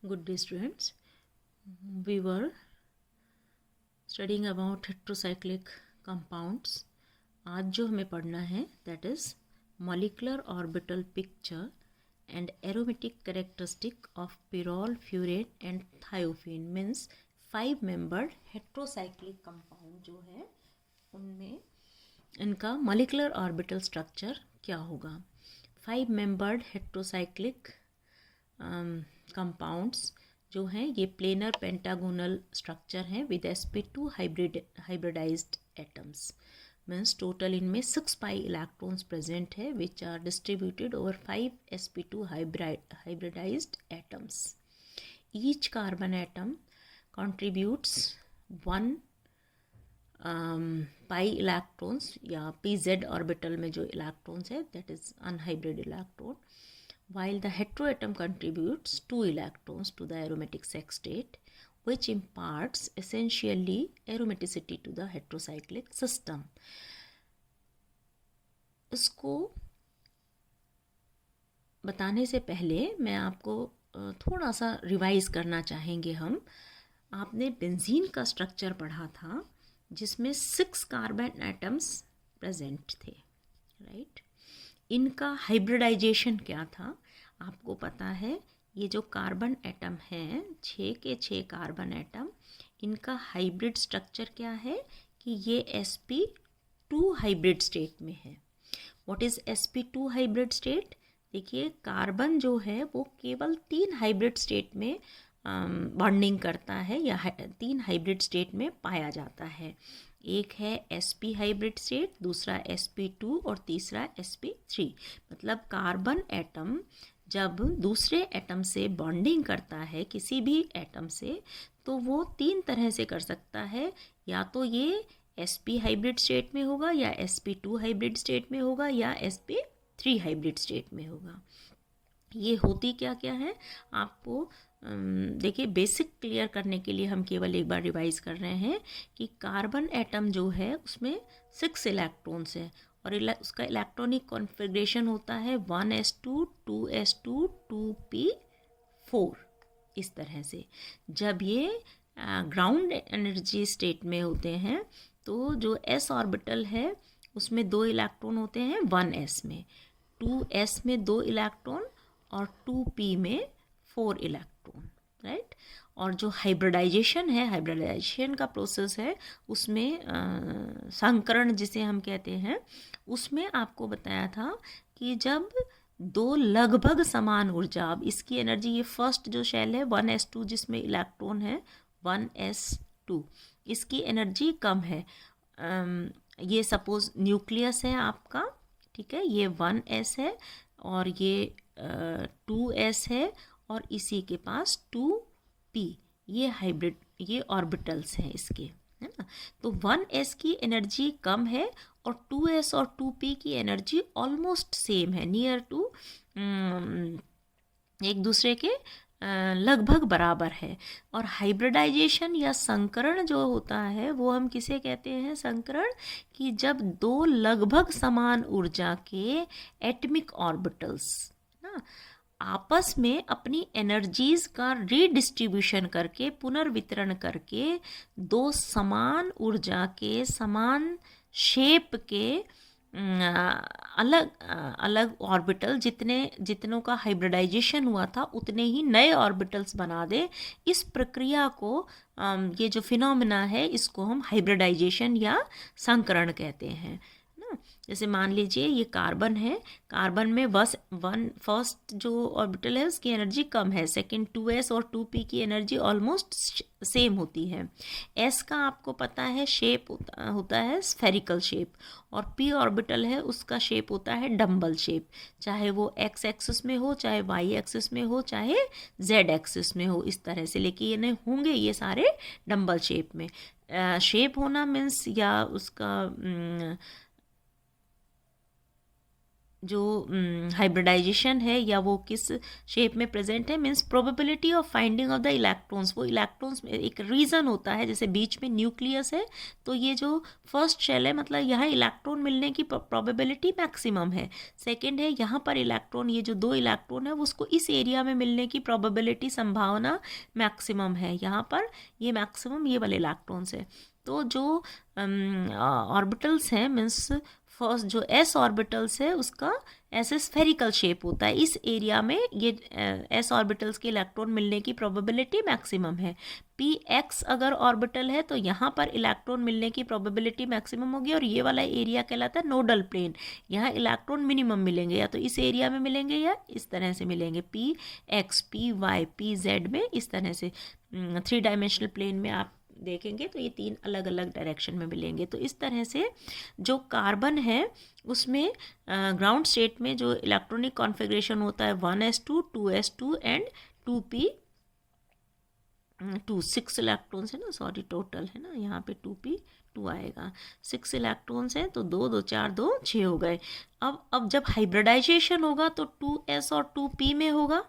Good day, students. We were studying about heterocyclic compounds. आज जो हमें पढ़ना है that is molecular orbital picture and aromatic characteristic of pyrrole, furane and thiophene means 5-membered heterocyclic compound जो है उनमें इनका molecular orbital structure क्या होगा. 5-membered heterocyclic कंपाउंड्स जो हैं ये प्लेनर पेंटागोनल स्ट्रक्चर हैं with sp2 hybridized atoms. Means total इनमें 6 पाई इलेक्ट्रॉन्स प्रेजेंट है which are distributed over 5 sp2 hybridized atoms. Each carbon atom contributes 1 pi electrons या pz orbital में जो इलेक्ट्रॉन्स है that is unhybrid electron, while the heteroatom contributes 2 electrons to the aromatic sex state, which imparts essentially aromaticity to the heterocyclic system. इसको बताने से पहले मैं आपको थोड़ा सा रिवाइज करना चाहेंगे हम. आपने बेंजीन का स्ट्रक्चर पढ़ा था जिसमें 6 कार्बन एटम्स प्रेजेंट थे, राइट. इनका हाइब्रिडाइजेशन क्या था आपको पता है. ये जो कार्बन एटम हैं 6 के 6 कार्बन एटम, इनका हाइब्रिड स्ट्रक्चर क्या है कि ये sp2 हाइब्रिड स्टेट में है. What is sp2 hybrid state? देखिए कार्बन जो है वो केवल 3 हाइब्रिड स्टेट में बॉन्डिंग करता है या 3 हाइब्रिड स्टेट में पाया जाता है. एक है sp हाइब्रिड स्टेट, दूसरा sp2 और तीसरा sp3. मतलब कार्बन एटम जब दूसरे एटम से बॉन्डिंग करता है किसी भी एटम से तो वो 3 तरह से कर सकता है. या तो ये sp हाइब्रिड स्टेट में होगा या sp2 हाइब्रिड स्टेट में होगा या sp3 हाइब्रिड स्टेट में होगा. ये होती क्या क्या है आपको देखिए बेसिक क्लियर करने के लिए हम केवल एक बार रिवाइज कर रहे हैं कि कार्बन एटम जो है उसमें 6 इलेक्ट्रॉन्स हैं और उसका इलेक्ट्रॉनिक कॉन्फ़िगरेशन होता है 1s2 2s2 2p4. इस तरह से जब ये ग्राउंड एनर्जी स्टेट में होते हैं तो जो s ऑर्बिटल है उसमें 2 इलेक्ट्रॉन होते हैं 1s में, 2s में 2 इलेक्ट्रॉन और 2p में 4 इलेक्ट्रॉन, राइट. और जो हाइब्रिडाइजेशन है, हाइब्रिडाइजेशन का प्रोसेस है उसमें संकरण जिसे हम कहते हैं, उसमें आपको बताया था कि जब 2 लगभग समान ऊर्जा, अब इसकी एनर्जी ये फर्स्ट जो शेल है 1s2 जिसमें इलेक्ट्रॉन है 1s2, इसकी एनर्जी कम है. ये सपोज न्यूक्लियस है आपका, ठीक है, ये 1s है और ये 2s है और इसी के पास 2p. ये हाइब्रिड ये ऑर्बिटल्स हैं इसके, है ना. तो 1s की एनर्जी कम है और 2s और 2p की एनर्जी ऑलमोस्ट सेम है, नियर टू एक दूसरे के लगभग बराबर है. और हाइब्रिडाइजेशन या संकरण जो होता है वो हम किसे कहते हैं संकरण, कि जब 2 लगभग समान ऊर्जा के एटमिक ऑर्बिटल्स ना आपस में अपनी एनर्जीज का रीडिस्ट्रीब्यूशन करके पुनर्वितरण करके 2 समान ऊर्जा के समान शेप के अलग अलग ऑर्बिटल जितनों का हाइब्रिडाइजेशन हुआ था उतने ही नए ऑर्बिटल्स बना दे. इस प्रक्रिया को ये जो फिनोमेना है इसको हम हाइब्रिडाइजेशन या संकरण कहते हैं ना. जैसे मान लीजिए ये कार्बन है, कार्बन में बस फर्स्ट जो ऑर्बिटल है उसकी एनर्जी कम है, सेकंड 2s और 2p की एनर्जी ऑलमोस्ट सेम होती है. s का आपको पता है शेप होता है स्फेरिकल शेप और p ऑर्बिटल है उसका शेप होता है डम्बल शेप, चाहे वो x एक्सिस में हो, चाहे y एक्सिस में हो, चाहे z एक्सिस में हो, इस तरह से. लेकिन ये होंगे ये सारे डम्बल शेप में. शेप होना मीन्स या उसका जो हाइब्रिडाइजेशन है या वो किस शेप में प्रेजेंट है, means probability of finding of the electrons. वो इलेक्ट्रॉन्स में एक रीज़न होता है, जैसे बीच में न्यूक्लियस है तो ये जो फर्स्ट शेल है मतलब यहाँ इलेक्ट्रॉन मिलने की प्रोबेबिलिटी मैक्सिमम है। सेकंड है यहाँ पर इलेक्ट्रॉन, ये जो 2 इलेक्ट्रॉन है उसको इस एरिया में मिलने की प्रोबेबिलिटी संभावना मैक्सिमम है। यहाँ पर ये मैक्सिमम ये वाले इलेक्ट्रॉन्स है। तो जो ऑर्बिटल्स हैं, मीन्स फर्स्ट जो एस ऑर्बिटल्स है उसका ऐसे स्फेरिकल शेप होता है। इस एरिया में ये एस ऑर्बिटल्स के इलेक्ट्रॉन मिलने की प्रोबेबिलिटी मैक्सिमम है। पी एक्स अगर ऑर्बिटल है तो यहाँ पर इलेक्ट्रॉन मिलने की प्रोबेबिलिटी मैक्सिमम होगी, और ये वाला एरिया कहलाता है नोडल प्लेन। यहाँ इलेक्ट्रॉन मिनिमम मिलेंगे, या तो इस एरिया में मिलेंगे या इस तरह से मिलेंगे, P X, P Y, P Z में, इस तरह से 3 डायमेंशनल प्लेन में आप देखेंगे तो ये 3 अलग अलग डायरेक्शन में मिलेंगे। तो इस तरह से जो कार्बन है उसमें ग्राउंड स्टेट में जो इलेक्ट्रॉनिक कॉन्फ़िगरेशन होता है 1s2, 2s2 and 2p2। 6 electrons है ना, सॉरी टोटल है ना, यहाँ पे 2p2 आएगा। 6 इलेक्ट्रॉन्स हैं तो 2 2 4 2 6 हो गए। अब जब हाइब्रिडाइजेशन होगा तो 2s और 2p में होगा,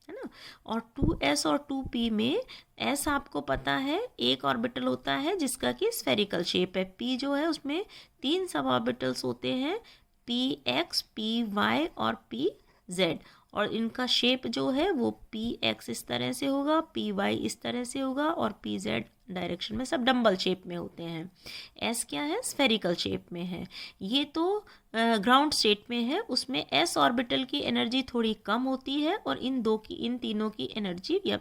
है ना। और 2s और 2p में s आपको पता है एक ऑर्बिटल होता है जिसका कि स्फेरिकल शेप है। p जो है उसमें 3 सब ऑर्बिटल्स होते हैं, px, py और pz, और इनका शेप जो है वो px इस तरह से होगा, py इस तरह से होगा और pz डायरेक्शन में, सब डंबल शेप में होते हैं। s क्या है, स्फेरिकल शेप में है। ये तो ग्राउंड स्टेट में है, उसमें s ऑर्बिटल की एनर्जी थोड़ी कम होती है और इन तीनों की एनर्जी या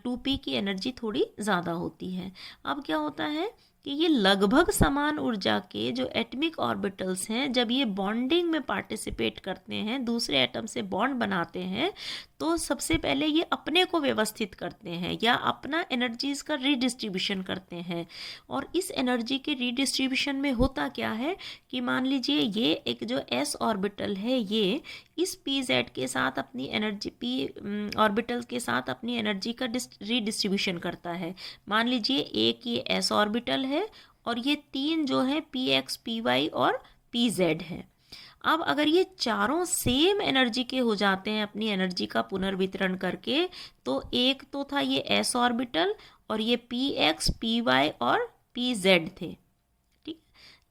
2p की एनर्जी थोड़ी ज़्यादा होती है। अब क्या होता है कि ये लगभग समान ऊर्जा के जो एटमिक ऑर्बिटल्स हैं, जब ये बॉन्डिंग में पार्टिसिपेट करते हैं, दूसरे एटम से बॉन्ड बनाते हैं, तो सबसे पहले ये अपने को व्यवस्थित करते हैं या अपना एनर्जीज का रीडिस्ट्रीब्यूशन करते हैं। और इस एनर्जी के रीडिस्ट्रीब्यूशन में होता क्या है कि मान लीजिए ये एक जो s ऑर्बिटल है ये इस pz के साथ अपनी एनर्जी, p ऑर्बिटल के साथ अपनी एनर्जी का रीडिस्ट्रीब्यूशन करता है। मान लीजिए एक ये s ऑर्बिटल है और ये 3 जो है px, py और pz है। अब अगर ये चारों सेम एनर्जी के हो जाते हैं अपनी एनर्जी का पुनर्वितरण करके, तो एक तो था ये s ऑर्बिटल और ये px, py और pz थे, ठीक।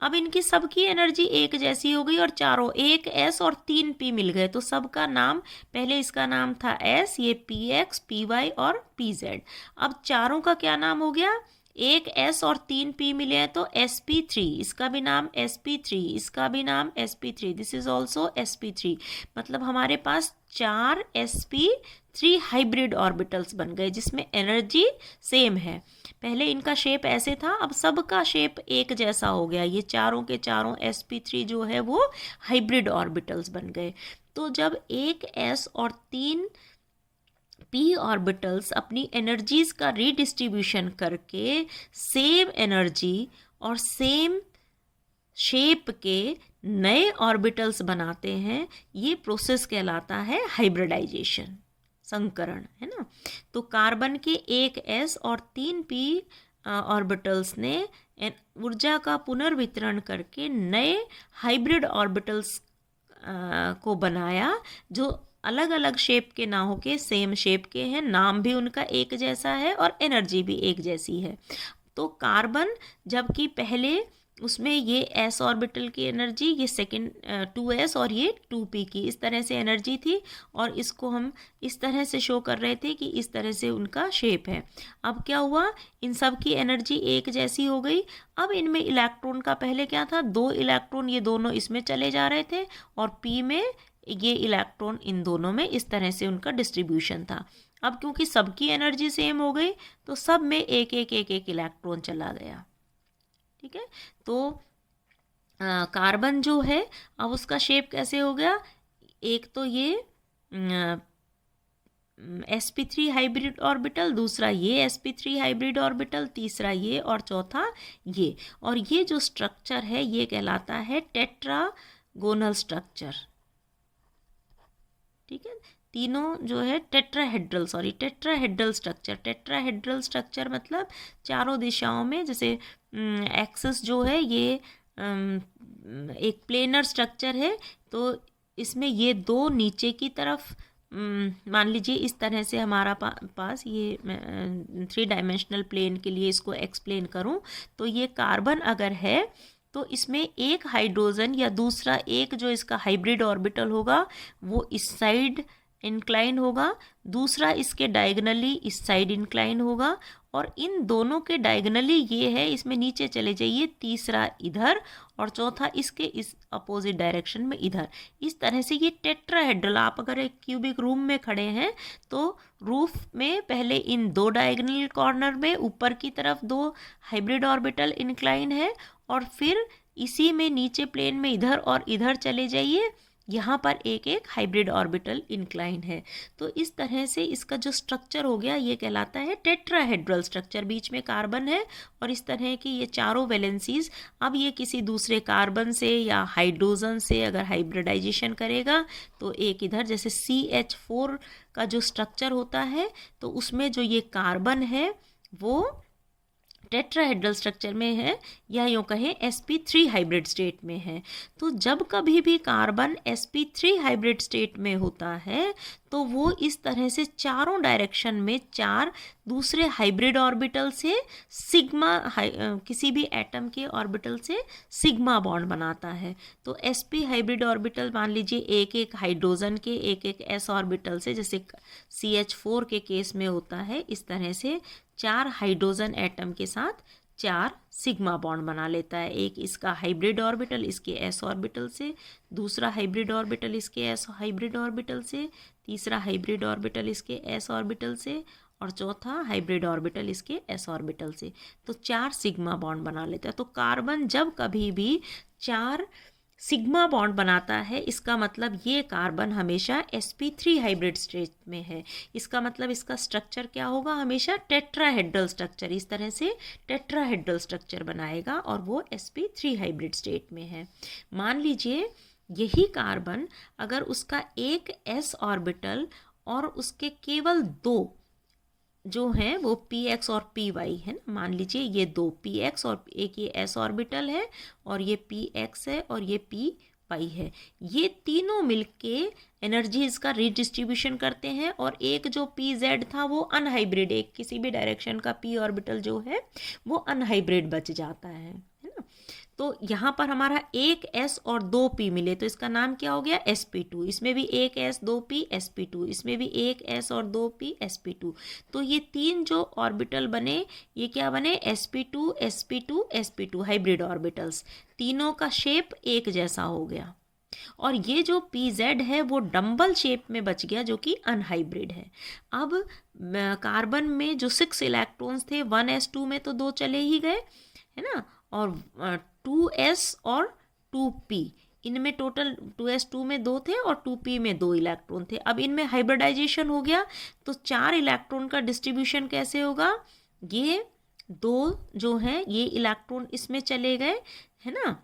अब इनकी सबकी एनर्जी एक जैसी हो गई और चारों एक s और 3 p मिल गए, तो सबका नाम, पहले इसका नाम था s, ये px, py और pz। अब चारों का क्या नाम हो गया, एक s और 3 p मिले हैं तो sp3, इसका भी नाम sp3, इसका भी नाम sp3, this is also sp3। मतलब हमारे पास 4 sp3 हाइब्रिड ऑर्बिटल्स बन गए जिसमें एनर्जी सेम है। पहले इनका शेप ऐसे था, अब सबका शेप एक जैसा हो गया। ये चारों के चारों sp3 जो है वो हाइब्रिड ऑर्बिटल्स बन गए। तो जब एक s और 3 p ऑर्बिटल्स अपनी एनर्जीज का रीडिस्ट्रीब्यूशन करके सेम एनर्जी और सेम शेप के नए ऑर्बिटल्स बनाते हैं, ये प्रोसेस कहलाता है हाइब्रिडाइजेशन, संकरण, है ना। तो कार्बन के एक s और 3 p ऑर्बिटल्स ने ऊर्जा का पुनर्वितरण करके नए हाइब्रिड ऑर्बिटल्स को बनाया जो अलग अलग शेप के ना होके सेम शेप के हैं, नाम भी उनका एक जैसा है और एनर्जी भी एक जैसी है। तो कार्बन, जबकि पहले उसमें ये s ऑर्बिटल की एनर्जी, ये सेकंड 2s और ये 2p की इस तरह से एनर्जी थी, और इसको हम इस तरह से शो कर रहे थे कि इस तरह से उनका शेप है। अब क्या हुआ, इन सब की एनर्जी एक जैसी हो गई। अब इनमें इलेक्ट्रॉन का पहले क्या था, 2 इलेक्ट्रॉन ये दोनों इसमें चले जा रहे थे और p में ये इलेक्ट्रॉन इन दोनों में, इस तरह से उनका डिस्ट्रीब्यूशन था। अब क्योंकि सबकी एनर्जी सेम हो गई तो सब में एक एक एक एक इलेक्ट्रॉन चला गया, ठीक है। तो कार्बन जो है अब उसका शेप कैसे हो गया, एक तो ये sp3 हाइब्रिड ऑर्बिटल, दूसरा ये sp3 हाइब्रिड ऑर्बिटल, तीसरा ये और चौथा ये। और ये जो स्ट्रक्चर है ये कहलाता है टेट्रागोनल स्ट्रक्चर, ठीक है। तीनों जो है टेट्राहेड्रल स्ट्रक्चर। टेट्राहेड्रल स्ट्रक्चर मतलब चारों दिशाओं में, जैसे एक्सिस जो है ये एक प्लेनर स्ट्रक्चर है, तो इसमें ये दो नीचे की तरफ मान लीजिए इस तरह से हमारा पास ये 3 डायमेंशनल प्लेन के लिए इसको एक्सप्लेन करूं तो ये कार्बन अगर है तो इसमें एक हाइड्रोजन या दूसरा एक जो इसका हाइब्रिड ऑर्बिटल होगा वो इस साइड इंक्लाइन होगा, दूसरा इसके डायगनली इस साइड इंक्लाइन होगा, और इन दोनों के डायगनली ये है, इसमें नीचे चले जाइए, तीसरा इधर और चौथा इसके इस अपोजिट डायरेक्शन में इधर। इस तरह से ये टेट्राहेड्रल, आप अगर एक क्यूबिक रूम में खड़े हैं तो रूफ में पहले इन दो डायगनल कॉर्नर में ऊपर की तरफ दो हाइब्रिड ऑर्बिटल इंक्लाइन है, और फिर इसी में नीचे प्लेन में इधर और इधर चले जाइए, यहाँ पर एक एक हाइब्रिड ऑर्बिटल इंक्लाइन है। तो इस तरह से इसका जो स्ट्रक्चर हो गया ये कहलाता है टेट्राहेड्रल स्ट्रक्चर। बीच में कार्बन है और इस तरह की ये चारों वैलेंसीज, अब ये किसी दूसरे कार्बन से या हाइड्रोजन से अगर हाइब्रिडाइजेशन करेगा तो एक इधर, जैसे CH4 का जो स्ट्रक्चर होता है तो उसमें जो ये कार्बन है वो टेट्राहेड्रल स्ट्रक्चर में है, या यूँ कहें sp3 हाइब्रिड स्टेट में है। तो जब कभी भी कार्बन sp3 हाइब्रिड स्टेट में होता है तो वो इस तरह से चारों डायरेक्शन में चार दूसरे हाइब्रिड ऑर्बिटल से सिग्मा किसी भी एटम के ऑर्बिटल से सिग्मा बॉन्ड बनाता है। तो sp हाइब्रिड ऑर्बिटल मान लीजिए एक एक हाइड्रोजन के एक एक s ऑर्बिटल से, जैसे CH4 के केस में होता है, इस तरह से चार हाइड्रोजन एटम के साथ चार सिग्मा बॉन्ड बना लेता है। एक इसका हाइब्रिड ऑर्बिटल इसके s ऑर्बिटल से, दूसरा हाइब्रिड ऑर्बिटल इसके s हाइब्रिड ऑर्बिटल से, तीसरा हाइब्रिड ऑर्बिटल इसके s ऑर्बिटल से, और चौथा हाइब्रिड ऑर्बिटल इसके s ऑर्बिटल से। तो चार सिग्मा बॉन्ड बना लेता है। तो कार्बन जब कभी भी चार सिग्मा बॉन्ड बनाता है, इसका मतलब ये कार्बन हमेशा sp3 हाइब्रिड स्टेट में है। इसका मतलब इसका स्ट्रक्चर क्या होगा, हमेशा टेट्राहेड्रल स्ट्रक्चर, इस तरह से टेट्राहेड्रल स्ट्रक्चर बनाएगा और वो sp3 हाइब्रिड स्टेट में है। मान लीजिए यही कार्बन अगर उसका एक s ऑर्बिटल और उसके केवल दो जो हैं वो px और py है ना, मान लीजिए ये दो px और एक ये s ऑर्बिटल है और ये px है और ये py है, ये तीनों मिलके एनर्जीज का रिडिस्ट्रीब्यूशन करते हैं, और एक जो pz था वो अनहाइब्रिड, एक किसी भी डायरेक्शन का p ऑर्बिटल जो है वो अनहाइब्रिड बच जाता है ना। तो यहाँ पर हमारा एक s और दो p मिले तो इसका नाम क्या हो गया, sp2। इसमें भी एक s दो p sp2, इसमें भी एक s और दो p sp2। तो ये तीन जो ऑर्बिटल बने ये क्या बने, sp2 sp2 sp2 hybrid orbitals. तीनों का शेप एक जैसा हो गया, और ये जो pz है वो डम्बल शेप में बच गया जो कि अनहाइब्रिड है। अब कार्बन में जो 6 इलेक्ट्रॉन्स थे 1s2 में तो दो चले ही गए है ना, और 2s और 2p, इनमें टोटल 2s2 में दो थे और 2p में दो इलेक्ट्रॉन थे। अब इनमें हाइब्रिडाइजेशन हो गया तो चार इलेक्ट्रॉन का डिस्ट्रीब्यूशन कैसे होगा, ये दो जो हैं ये इलेक्ट्रॉन इसमें चले गए है ना,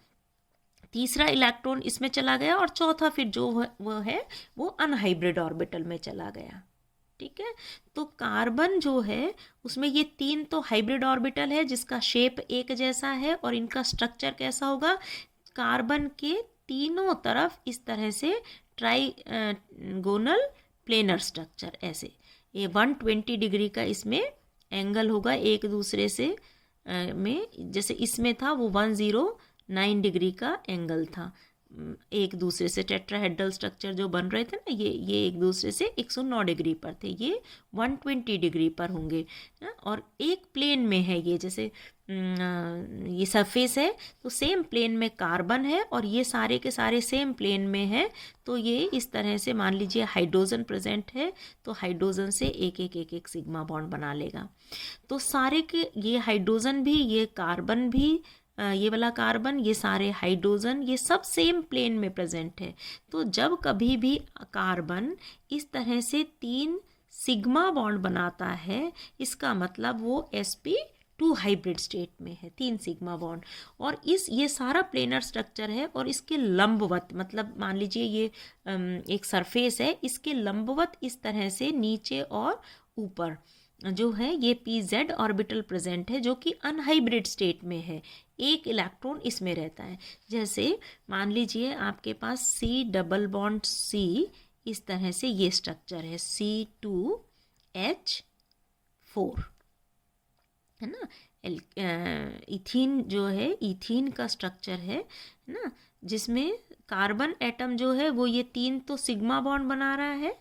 तीसरा इलेक्ट्रॉन इसमें चला गया, और चौथा फिर जो वो है वो अनहाइब्रिड ऑर्बिटल में चला गया। ठीक है, तो कार्बन जो है उसमें ये तीन तो हाइब्रिड ऑर्बिटल है जिसका शेप एक जैसा है, और इनका स्ट्रक्चर कैसा होगा, कार्बन के तीनों तरफ इस तरह से ट्राइगोनल प्लेनर स्ट्रक्चर, ऐसे ये 120 डिग्री का इसमें एंगल होगा एक दूसरे से में, जैसे इसमें था वो 109 डिग्री का एंगल था एक दूसरे से। टेट्राहेड्रल स्ट्रक्चर जो बन रहे थे ना ये एक दूसरे से 109 डिग्री पर थे, ये 120 डिग्री पर होंगे ना, और एक प्लेन में है ये, जैसे ये सरफेस है तो सेम प्लेन में कार्बन है और ये सारे के सारे सेम प्लेन में है। तो ये इस तरह से मान लीजिए हाइड्रोजन प्रेजेंट है तो हाइड्रोजन से एक सिग्मा बॉन्ड बना लेगा। तो सारे के ये हाइड्रोजन भी, ये कार्बन भी, ये वाला कार्बन, ये सारे हाइड्रोजन, ये सब सेम प्लेन में प्रेजेंट है। तो जब कभी भी कार्बन इस तरह से तीन सिग्मा बॉन्ड बनाता है इसका मतलब वो sp2 हाइब्रिड स्टेट में है, तीन सिग्मा बॉन्ड, और ये सारा प्लेनर स्ट्रक्चर है, और इसके लंबवत, मतलब मान लीजिए ये एक सरफेस है, इसके लंबवत इस तरह से नीचे और ऊपर जो है ये pz ऑर्बिटल प्रेजेंट है जो कि अनहाइब्रिड स्टेट में है, एक इलेक्ट्रॉन इसमें रहता है। जैसे मान लीजिए आपके पास C डबल बॉन्ड C, इस तरह से ये स्ट्रक्चर है C2H4, है ना। इथीन जो है, इथीन का स्ट्रक्चर है ना, जिसमें कार्बन एटम जो है वो ये 3 तो सिग्मा बॉन्ड बना रहा है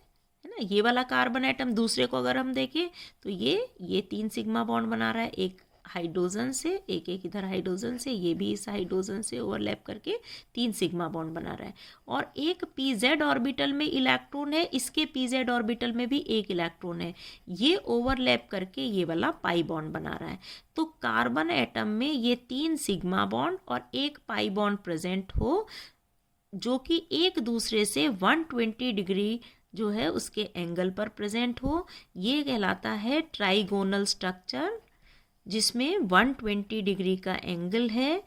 ना। ये वाला कार्बन एटम दूसरे को अगर हम देखें तो ये 3 सिग्मा बॉन्ड बना रहा है, एक हाइड्रोजन से, एक इधर हाइड्रोजन से, ये भी इस हाइड्रोजन से ओवरलैप करके 3 सिग्मा बॉन्ड बना रहा है। और एक pz ऑर्बिटल में इलेक्ट्रॉन है, इसके pz ऑर्बिटल में भी एक इलेक्ट्रॉन है, ये ओवरलैप करके ये वाला पाई बॉन्ड बना रहा है। तो कार्बन एटम में ये 3 सिग्मा बॉन्ड और एक पाई बॉन्ड प्रेजेंट हो, जो कि एक दूसरे से 120 डिग्री जो है उसके एंगल पर प्रेजेंट हो, ये कहलाता है ट्राइगोनल स्ट्रक्चर, जिसमें 120 डिग्री का एंगल है,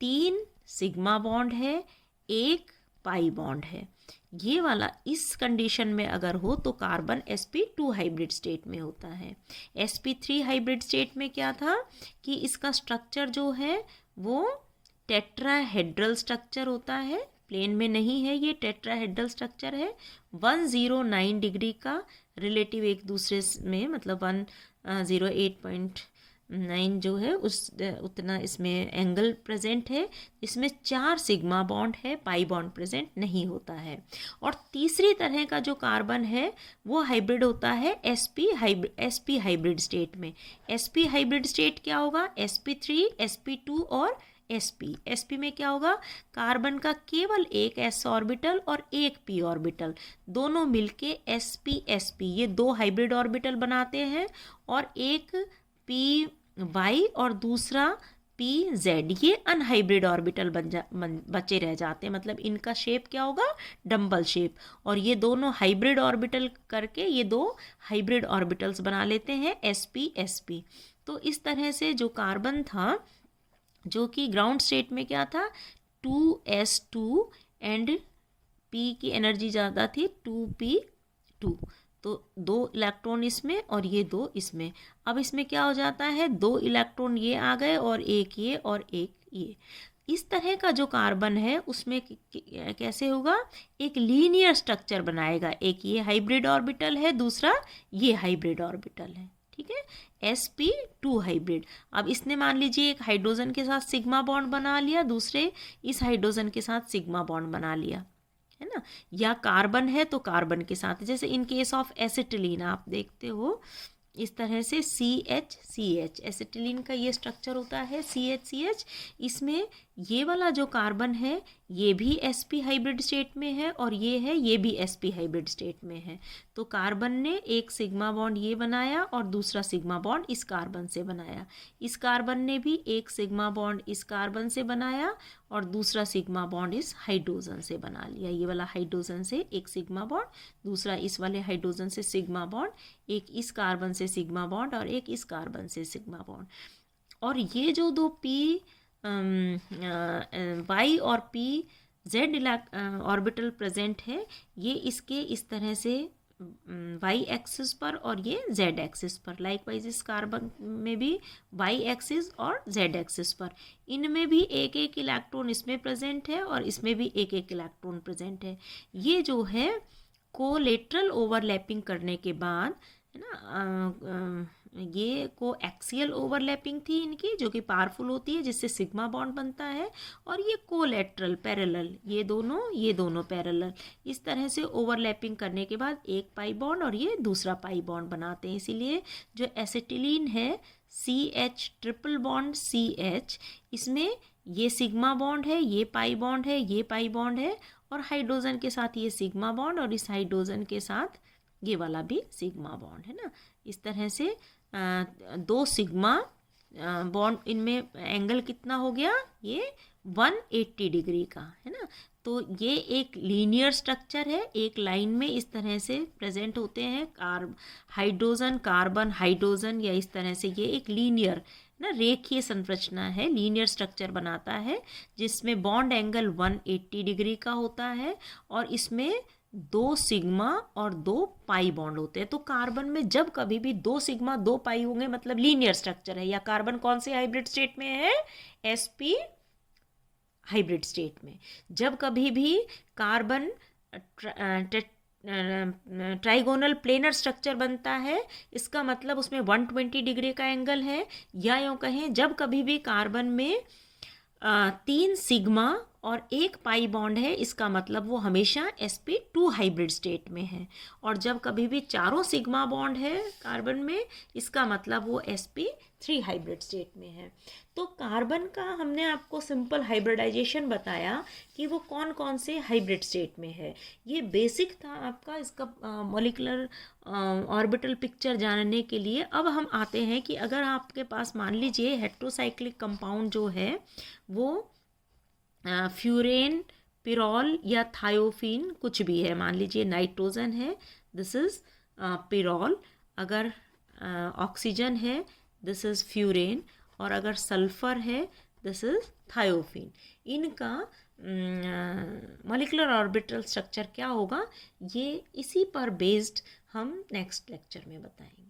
3 सिग्मा बॉन्ड है, एक पाई बॉन्ड है। ये वाला इस कंडीशन में अगर हो तो कार्बन sp2 हाइब्रिड स्टेट में होता है। sp3 हाइब्रिड स्टेट में क्या था कि इसका स्ट्रक्चर जो है वो टेट्राहेड्रल स्ट्रक्चर होता है, प्लेन में नहीं है, ये टेट्राहेड्रल स्ट्रक्चर है। 109 डिग्री का रिलेटिव एक दूसरे में, मतलब 108.9 जो है उस उतना इसमें एंगल प्रेजेंट है। इसमें 4 सिग्मा बॉन्ड है, पाई बॉन्ड प्रेजेंट नहीं होता है। और तीसरी तरह का जो कार्बन है वो हाइब्रिड होता है sp हाइब्रिड स्टेट में। sp हाइब्रिड स्टेट क्या होगा, sp3, sp2 और sp में क्या होगा, कार्बन का केवल एक s ऑर्बिटल और एक p ऑर्बिटल, दोनों मिलके sp ये 2 हाइब्रिड ऑर्बिटल बनाते हैं, और एक py और दूसरा pz, ये अनहाइब्रिड ऑर्बिटल बचे रह जाते हैं। मतलब इनका शेप क्या होगा, डंबल शेप, और ये दोनों हाइब्रिड ऑर्बिटल करके ये 2 हाइब्रिड ऑर्बिटल्स बना लेते हैं sp। तो इस तरह से जो कार्बन था, जो कि ग्राउंड स्टेट में क्या था, 2s2 एंड p की एनर्जी ज़्यादा थी 2p2, तो 2 इलेक्ट्रॉन इसमें और ये 2 इसमें। अब इसमें क्या हो जाता है, 2 इलेक्ट्रॉन ये आ गए और एक ये और एक ये। इस तरह का जो कार्बन है उसमें कैसे होगा, एक लीनियर स्ट्रक्चर बनाएगा, एक ये हाइब्रिड ऑर्बिटल है, दूसरा ये हाइब्रिड ऑर्बिटल है, ठीक है, sp2 हाइब्रिड। अब इसने मान लीजिए एक हाइड्रोजन के साथ सिग्मा बॉन्ड बना लिया, दूसरे इस हाइड्रोजन के साथ सिग्मा बॉन्ड बना लिया, है ना। या कार्बन है तो कार्बन के साथ, जैसे इन केस ऑफ एसिटिलीन आप देखते हो इस तरह से CH एसिटिलीन का ये स्ट्रक्चर होता है CH। इसमें ये वाला जो कार्बन है ये भी sp हाइब्रिड स्टेट में है और ये भी sp हाइब्रिड स्टेट में है। तो कार्बन ने एक सिग्मा बॉन्ड ये बनाया और दूसरा सिग्मा बॉन्ड इस कार्बन से बनाया। इस कार्बन ने भी एक सिग्मा बॉन्ड इस कार्बन से बनाया और दूसरा सिग्मा बॉन्ड इस हाइड्रोजन से बना लिया। ये वाला हाइड्रोजन से एक सिग्मा बॉन्ड, दूसरा इस वाले हाइड्रोजन से सिग्मा बॉन्ड, एक इस कार्बन से सिग्मा बॉन्ड और एक इस कार्बन से सिग्मा बॉन्ड। और ये जो 2 y और pz ऑर्बिटल प्रेजेंट है, ये इसके इस तरह से y एक्सिस पर और ये z एक्सिस पर, लाइकवाइज इस कार्बन में भी y एक्सिस और z एक्सिस पर, इनमें भी एक एक इलेक्ट्रॉन इसमें प्रेजेंट है और इसमें भी एक एक इलेक्ट्रॉन प्रेजेंट है। ये जो है कोलेटरल ओवरलैपिंग करने के बाद, है ना, ये को एक्सियल ओवरलैपिंग थी इनकी, जो कि पावरफुल होती है, जिससे सिग्मा बॉन्ड बनता है, और ये कोलेटरल पैरेलल, ये दोनों पैरेलल, इस तरह से ओवरलैपिंग करने के बाद एक पाई बॉन्ड और ये दूसरा पाई बॉन्ड बनाते हैं। इसीलिए जो एसिटिलीन है CH ट्रिपल बॉन्ड CH, इसमें ये सिग्मा बॉन्ड है, ये पाई बॉन्ड है, ये पाई बॉन्ड है, और हाइड्रोजन के साथ ये सिग्मा बॉन्ड और इस हाइड्रोजन के साथ ये वाला भी सिग्मा बॉन्ड, है ना। इस तरह से 2 सिग्मा बॉन्ड, इनमें एंगल कितना हो गया, ये 180 डिग्री का, है ना। तो ये एक लीनियर स्ट्रक्चर है, एक लाइन में इस तरह से प्रेजेंट होते हैं हाइड्रोजन कार्बन हाइड्रोजन, या इस तरह से ये एक लीनियर ना रेखीय संरचना है, लीनियर स्ट्रक्चर बनाता है, जिसमें बॉन्ड एंगल 180 डिग्री का होता है और इसमें 2 सिग्मा और 2 पाई बॉन्ड होते हैं। तो कार्बन में जब कभी भी 2 सिग्मा 2 पाई होंगे मतलब लीनियर स्ट्रक्चर है, या कार्बन कौन से हाइब्रिड स्टेट में है, sp हाइब्रिड स्टेट में। जब कभी भी कार्बन ट्राइगोनल प्लेनर स्ट्रक्चर बनता है, इसका मतलब उसमें 120 डिग्री का एंगल है। या यूँ कहें जब कभी भी कार्बन में 3 सिग्मा और 1 पाई बॉन्ड है, इसका मतलब वो हमेशा sp2 हाइब्रिड स्टेट में है। और जब कभी भी चारों सिग्मा बॉन्ड है कार्बन में, इसका मतलब वो sp3 हाइब्रिड स्टेट में है। तो कार्बन का हमने आपको सिंपल हाइब्रिडाइजेशन बताया कि वो कौन कौन से हाइब्रिड स्टेट में है। ये बेसिक था आपका इसका मॉलिक्यूलर ऑर्बिटल पिक्चर जानने के लिए। अब हम आते हैं कि अगर आपके पास मान लीजिए हेट्रोसाइक्लिक कंपाउंड जो है वो फ्यूरेन, पिरॉल या थायोफीन कुछ भी है। मान लीजिए नाइट्रोजन है, दिस इज़ पिरॉल। अगर ऑक्सीजन है, दिस इज़ फ्यूरेन। और अगर सल्फर है, दिस इज़ थायोफीन। इनका मॉलिक्यूलर ऑर्बिटल स्ट्रक्चर क्या होगा, ये इसी पर बेस्ड हम नेक्स्ट लेक्चर में बताएंगे।